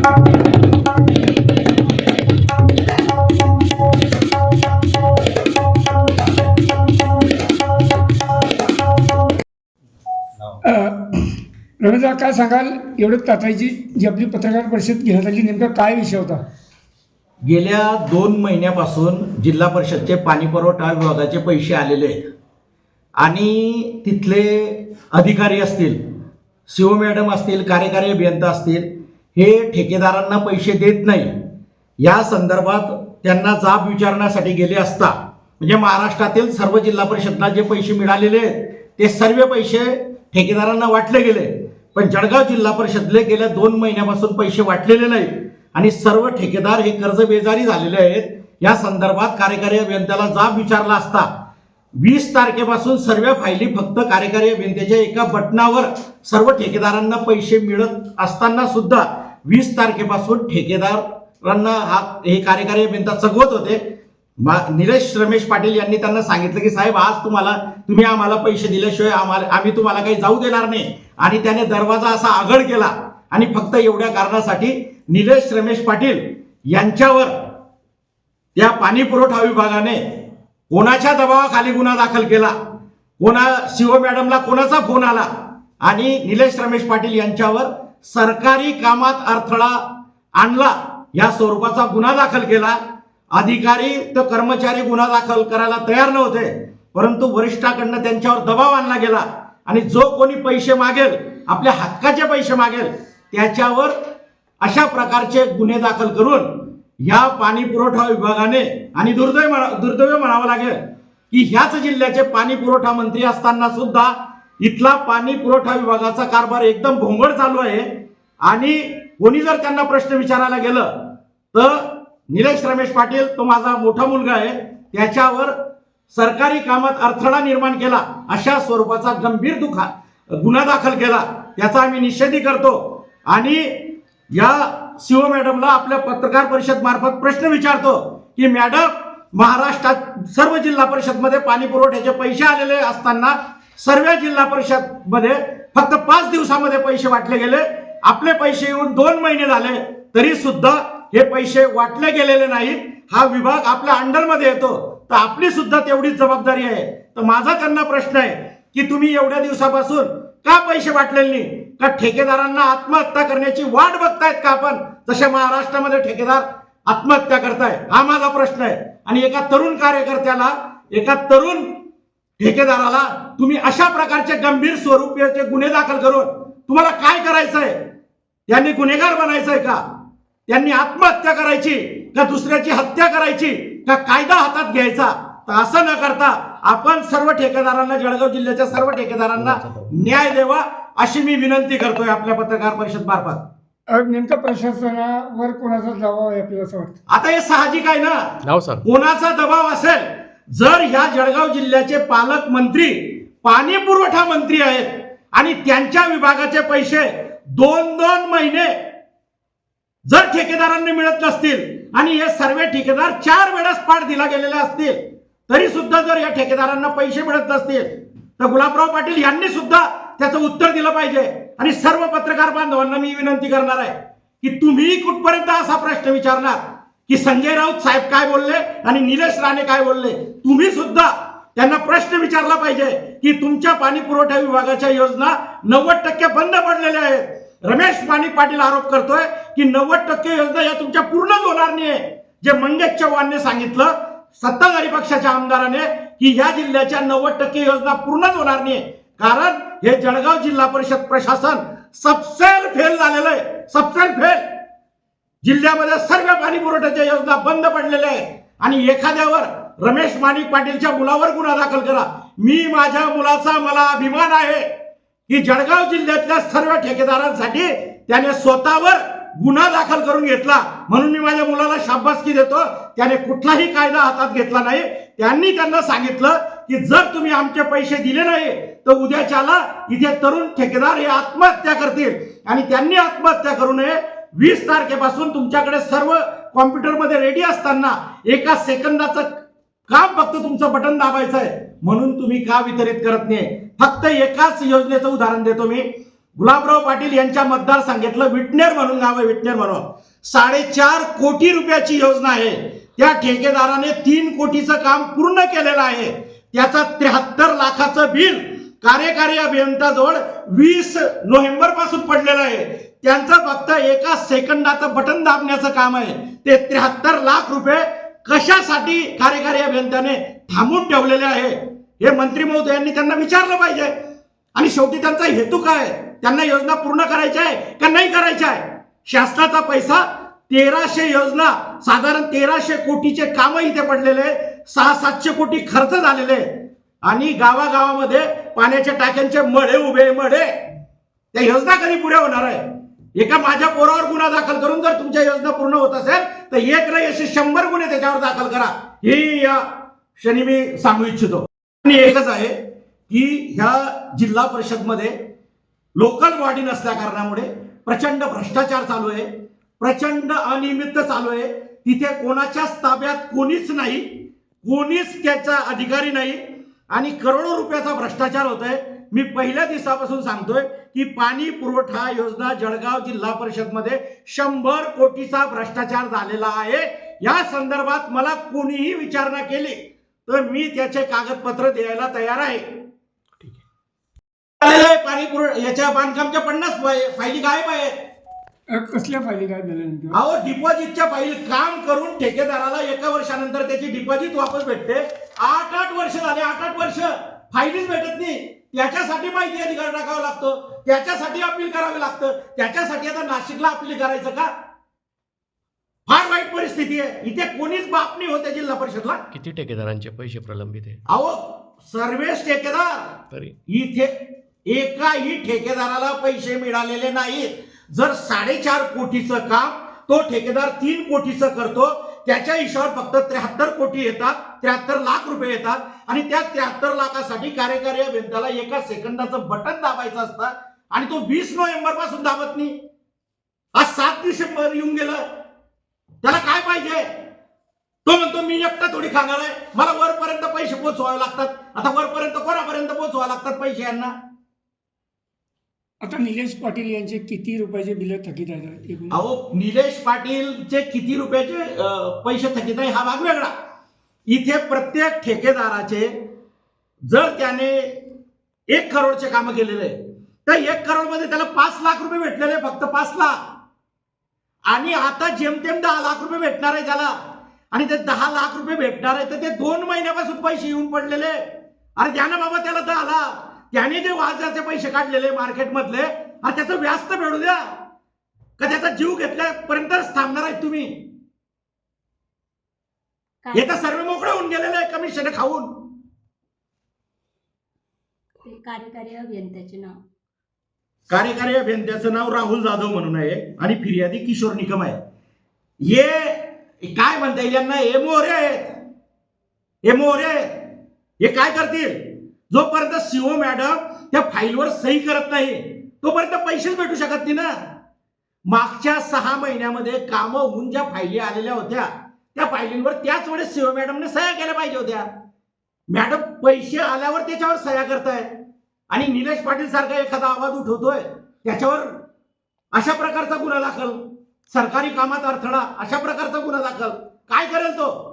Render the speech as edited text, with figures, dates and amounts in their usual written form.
रवींद्र, काय सांगाल? एवढं ताताईची जी आपली पत्रकार परिषद घेण्यात आली, नेमका काय विषय होता? गेल्या 2 महिन्यापासून जिल्हा परिषदचे पाणी पुरवठा विभागाचे पैसे आलेले आहेत आणि तिथले अधिकारी असतील, सीओ मॅडम असतील, कार्यकारी अभियंता असतील, हे ठेकेदारांना पैसे देत नाही. या संदर्भात त्यांना जाब विचारण्यासाठी गेले असता, म्हणजे महाराष्ट्रातील सर्व जिल्हा परिषदला जे पैसे मिळालेले आहेत ते सर्व पैसे ठेकेदारांना वाटले गेले, पण जळगाव जिल्हा परिषदले गेल्या 2 महिन्यापासून पैसे वाटलेले नाहीत आणि सर्व ठेकेदार हे कर्जबेजारी झालेले आहेत. या संदर्भात कार्यकारी अभियंत्याला जाब विचारला असता 20 तारखेपासून सर्व फायली फक्त कार्यकारी अभियंत्याच्या एका बटनावर सर्व ठेकेदारांना पैसे मिळत असताना सुद्धा 20 तारखेपासून ठेकेदारांना हे कार्यकारी अभियंता चगवत होते. निलेश रमेश पाटील यांनी त्यांना सांगितलं की साहेब, आज तुम्ही आम्हाला पैसे दिल्याशिवाय आम्ही तुम्हाला काही जाऊ देणार नाही, आणि त्याने दरवाजा असा आगळ केला आणि फक्त एवढ्या कारणासाठी निलेश रमेश पाटील यांच्यावर त्या पाणी पुरवठा विभागाने कोणाच्या दबावाखाली गुन्हा दाखल केला, सीओ मॅडमला कोणाचा फोन आला आणि निलेश रमेश पाटील यांच्यावर सरकारी कामात अडथळा आणला या स्वरूपाचा गुन्हा दाखल केला. अधिकारी तर कर्मचारी गुन्हा दाखल करायला तयार नव्हते, परंतु वरिष्ठाकडनं त्यांच्यावर दबाव आणला गेला आणि जो कोणी पैसे मागेल, आपल्या हक्काचे पैसे मागेल, त्याच्यावर अशा प्रकारचे गुन्हे दाखल करून या पाणी पुरवठा विभागाने, आणि दुर्दैव म्हणावं लागेल की ह्याच जिल्ह्याचे पाणी पुरवठा मंत्री असताना सुद्धा इथला पाणी पुरवठा विभागाचा कारभार एकदम भोंगळ चालू आहे. आणि कोणी जर त्यांना प्रश्न विचारायला गेलं तर निलेश रमेश पाटील, तो माझा मोठा मुलगा आहे, त्याच्यावर सरकारी कामात अडथळा निर्माण केला अशा स्वरूपाचा गंभीर गुन्हा दाखल केला. त्याचा आम्ही निषेध करतो आणि या सीओ मॅडमला आपल्या पत्रकार परिषद मार्फत प्रश्न विचारतो की मॅडम, महाराष्ट्रात सर्व जिल्हा परिषद मध्ये पाणी पुरवठ्याचे पैसे आलेले असताना सर्व जिल्हा परिषद मध्ये फक्त 5 दिवसामध्ये पैसे वाटले गेले. आपले पैसे येऊन 2 महिने झाले तरी सुद्धा हे पैसे वाटले गेलेले नाहीत. हा विभाग आपल्या अंडरमध्ये येतो, तर आपली सुद्धा तेवढीच जबाबदारी आहे. तर माझा त्यांना प्रश्न आहे की तुम्ही एवढ्या दिवसापासून का पैसे वाटलेले नाही? का ठेकेदारांना आत्महत्या करण्याची वाट बघतायत का आपण, जसे महाराष्ट्रामध्ये ठेकेदार आत्महत्या करताय? हा माझा प्रश्न आहे. आणि एका तरुण कार्यकर्त्याला, एका तरुण ठेकेदाराला तुम्ही अशा प्रकारचे गंभीर स्वरूपाचे गुन्हे दाखल करून तुम्हाला काय करायचंय? त्यांनी गुन्हेगार बनायचंय का? त्यांनी आत्महत्या करायची का दुसऱ्याची हत्या करायची का कायदा हातात घ्यायचा? तर असं न करता आपण सर्व ठेकेदारांना, जळगाव जिल्ह्याच्या सर्व ठेकेदारांना न्याय द्यावा अशी मी विनंती करतोय आपल्या पत्रकार परिषद मार्फत. नेमका प्रशासनावर कोणाचा दबाव आहे आपल्याला असं वाटतं? आता हे साहजिक आहे ना, कोणाचा दबाव असेल? जर ह्या जळगाव जिल्ह्याचे पालकमंत्री पाणी पुरवठा मंत्री आहेत आणि त्यांच्या विभागाचे पैसे 2-2 महिने जर ठेकेदारांनी मिळत नसतील आणि हे सर्व ठेकेदार 4 वेळा पाठ दिला गेलेले असतील तरी सुद्धा जर या ठेकेदारांना पैसे मिळत नसतील तर गुलाबराव पाटील यांनी सुद्धा त्याचं उत्तर दिलं पाहिजे. आणि सर्व पत्रकार बांधवांना मी विनंती करणार आहे की तुम्ही कुठपर्यंत असा प्रश्न विचारणार की संजय राऊत साहेब काय बोलले आणि निलेश राणे काय बोलले? तुम्ही सुद्धा त्यांना प्रश्न विचारला पाहिजे की तुमच्या पाणी पुरवठा विभागाच्या योजना 90% बंद पडलेल्या आहेत. रमेश पाटील आरोप करतोय की 90% योजना या तुमच्या पूर्णच होणार नाही. जे मंगेश चव्हाणने सांगितलं, सत्ताधारी पक्षाच्या आमदाराने, की या जिल्ह्याच्या 90% योजना पूर्णच होणार नाही, कारण हे जळगाव जिल्हा परिषद प्रशासन सबसेल फेल झालेलं आहे. सबसेल फेल. जिल्ह्यामध्ये सर्व पाणी पुरवठ्याच्या योजना बंद पडलेल्या आहेत आणि एखाद्यावर रमेश पाटीलच्या मुलावर गुन्हा दाखल करा. मी माझ्या मुलाचा मला अभिमान आहे की जळगाव जिल्ह्यातल्या सर्व ठेकेदारांसाठी त्याने स्वतःवर गुन्हा दाखल करून घेतला, म्हणून मी माझ्या मुलाला शाबासकी देतो. त्याने कुठलाही कायदा हातात घेतला नाही. त्यांनी त्यांना सांगितलं की जर तुम्ही आमचे पैसे दिले नाही तर उद्याच्याला इथे तरुण ठेकेदार हे आत्महत्या करतील आणि त्यांनी आत्महत्या करू नये. 20 तारखेपासून तुमच्याकडे सर्व कॉम्प्युटरमध्ये रेडी असताना 1 सेकंदाचं काम फक्त तुमचं बटन दाबायचं आहे, म्हणून तुम्ही का वितरित करत नाही? फक्त एकाच योजनेचं उदाहरण देतो मी. गुलाबराव पाटील यांच्या मतदारसंघातलं विटनेर म्हणून गाव आहे, विटनेर म्हणून 4.5 कोटी रुपयाची योजना आहे. त्या ठेकेदाराने 3 कोटीचं काम पूर्ण केलेलं आहे. त्याचा 73 लाखाचं बिल कार्यकारी अभियंताजवळ 20 नोव्हेंबर पासून पडलेलं आहे. त्यांचं फक्त एका सेकंदाचं बटन दाबण्याचं काम आहे. ते 73 लाख रुपये कशासाठी कार्यकारी अभियंत्याने थांबून ठेवलेले आहे हे मंत्री महोदयांनी त्यांना विचारलं पाहिजे. आणि शेवटी त्यांचा हेतू काय, त्यांना योजना पूर्ण करायची आहे का नाही करायची आहे. शासनाचा पैसा 1300 योजना, साधारण 1300 कोटीचे काम इथे पडलेले, 600-700 कोटी खर्च झालेले आणि गावागावामध्ये पाण्याच्या टाक्यांचे मढे उभे मढे. त्या योजना कधी पुऱ्या होणार आहे. एका माझ्या पोरावर गुन्हा दाखल करून जर तुमच्या योजना पूर्ण होत असेल तर एक नाही असे 100 गुन्हे त्याच्यावर दाखल करा, हे या क्षणी मी सांगू इच्छितो. आणि एकच आहे की ह्या जिल्हा परिषदमध्ये लोकल बॉडी नसल्या कारणामुळे प्रचंड भ्रष्टाचार चालू आहे, प्रचंड अनियमित चालू आहे. तिथे कोणाच्याच ताब्यात कोणीच नाही, कोणीच त्याचा अधिकारी नाही आणि करोडो रुपयाचा भ्रष्टाचार होतोय. मी पहिल्या दिवसापासून सांगतोय की पाणी पुरवठा योजना जळगाव जिल्हा परिषदमध्ये 100 कोटीचा भ्रष्टाचार झालेला आहे. या संदर्भात मला कोणीही विचारणा केली तर मी त्याचे कागदपत्र द्यायला तयार आहे. पाणी याच्या बांधकामच्या 50 फायली गायब आहेत. कसल्या फायली काय झाल्या नेमक्या? अहो, डिपॉझिटच्या फाईल काम करून ठेकेदाराला 1 वर्षानंतर त्याची डिपॉझिट वापस भेटते. 8-8 वर्ष झाले, 8-8 वर्ष फायलीच भेटत नाही. त्याच्यासाठी माहिती अधिकार टाकावा लागतो, त्याच्यासाठी अपील करावे लागतं. त्याच्यासाठी आता नाशिकला अपील करायचं का? फार वाईट परिस्थिती आहे. इथे कोणीच बाप नाही होते जिल्हा परिषदला. किती ठेकेदारांचे पैसे प्रलंबित आहे? अहो, सर्वेच ठेकेदार, तरी इथे एकाही ठेकेदाराला पैसे मिळालेले नाहीत. जर 4.5 कोटीचं काम तो ठेकेदार 3 कोटीचं करतो, त्याच्या हिशोबात फक्त 73 कोटी येतात, 73 लाख रुपये येतात आणि त्या 73 लाखासाठी कार्यकारी अभियंत्याला एका सेकंदाचं बटन दाबायचं असतं आणि तो 20 नोव्हेंबर पासून दाबत नाही. आज 7 डिसेंबर येऊन गेलं. त्याला काय पाहिजे? तो म्हणतो मी एकटा थोडी खाणार आहे, मला वरपर्यंत पैसे पोहोचवावे लागतात. आता वरपर्यंत कोणापर्यंत पोहोचवावे लागतात पैसे यांना? आता निलेश पाटील यांचे किती रुपयाचे बिल थकीत आहेत एकूण? अहो, निलेश पाटीलचे किती रुपयाचे पैसे थकीत आहे हा भाग वेगळा. इथे प्रत्येक ठेकेदाराचे जर त्याने 1 करोडचे काम केलेले तर 1 करोड मध्ये त्याला 5 लाख रुपये भेटलेले, फक्त 5 लाख. आणि आता जेमतेम 10 लाख रुपये भेटणार आहे त्याला. आणि ते 10 लाख रुपये भेटणार आहे तर ते 2 महिन्यापासून पैसे येऊन पडलेले. अरे द्या ना बाबा त्याला 10 लाख. त्याने जे व्याजाचे पैसे काढलेले मार्केटमधले, त्याचं व्याज तर फेडू द्या. का त्याचा जीव घेतल्यापर्यंतच थांबणार आहेत तुम्ही? हे तर सर्व मोकळे होऊन गेलेले आहे कमिशन खाऊन. कार्यकारी अभियंत्याचे नाव, कार्यकारी अभियंत्याचं नाव राहुल जाधव म्हणून आहे आणि फिर्यादी किशोर निकम आहे. हे काय म्हणता येईल यांना? हे मोहरे आहेत, हे मोहरे. हे काय करतील? जोपर्यंत सीओ मॅडम त्या फाईलवर सही करत नाही तोपर्यंत पैसेच भेटू शकत नाही ना. मागच्या 6 महिन्यामध्ये कामं होऊन ज्या फायली आलेल्या होत्या त्या फायलींवर त्याच वेळेस सीओ मॅडमने सह्या केल्या पाहिजे होत्या. मॅडम पैसे आल्यावर त्याच्यावर सह्या करताय आणि निलेश पाटील सारखा एखादा आवाज उठवतोय त्याच्यावर अशा प्रकारचा गुन्हा दाखल, सरकारी कामात अडथळा, अशा प्रकारचा गुन्हा दाखल. काय करेल तो?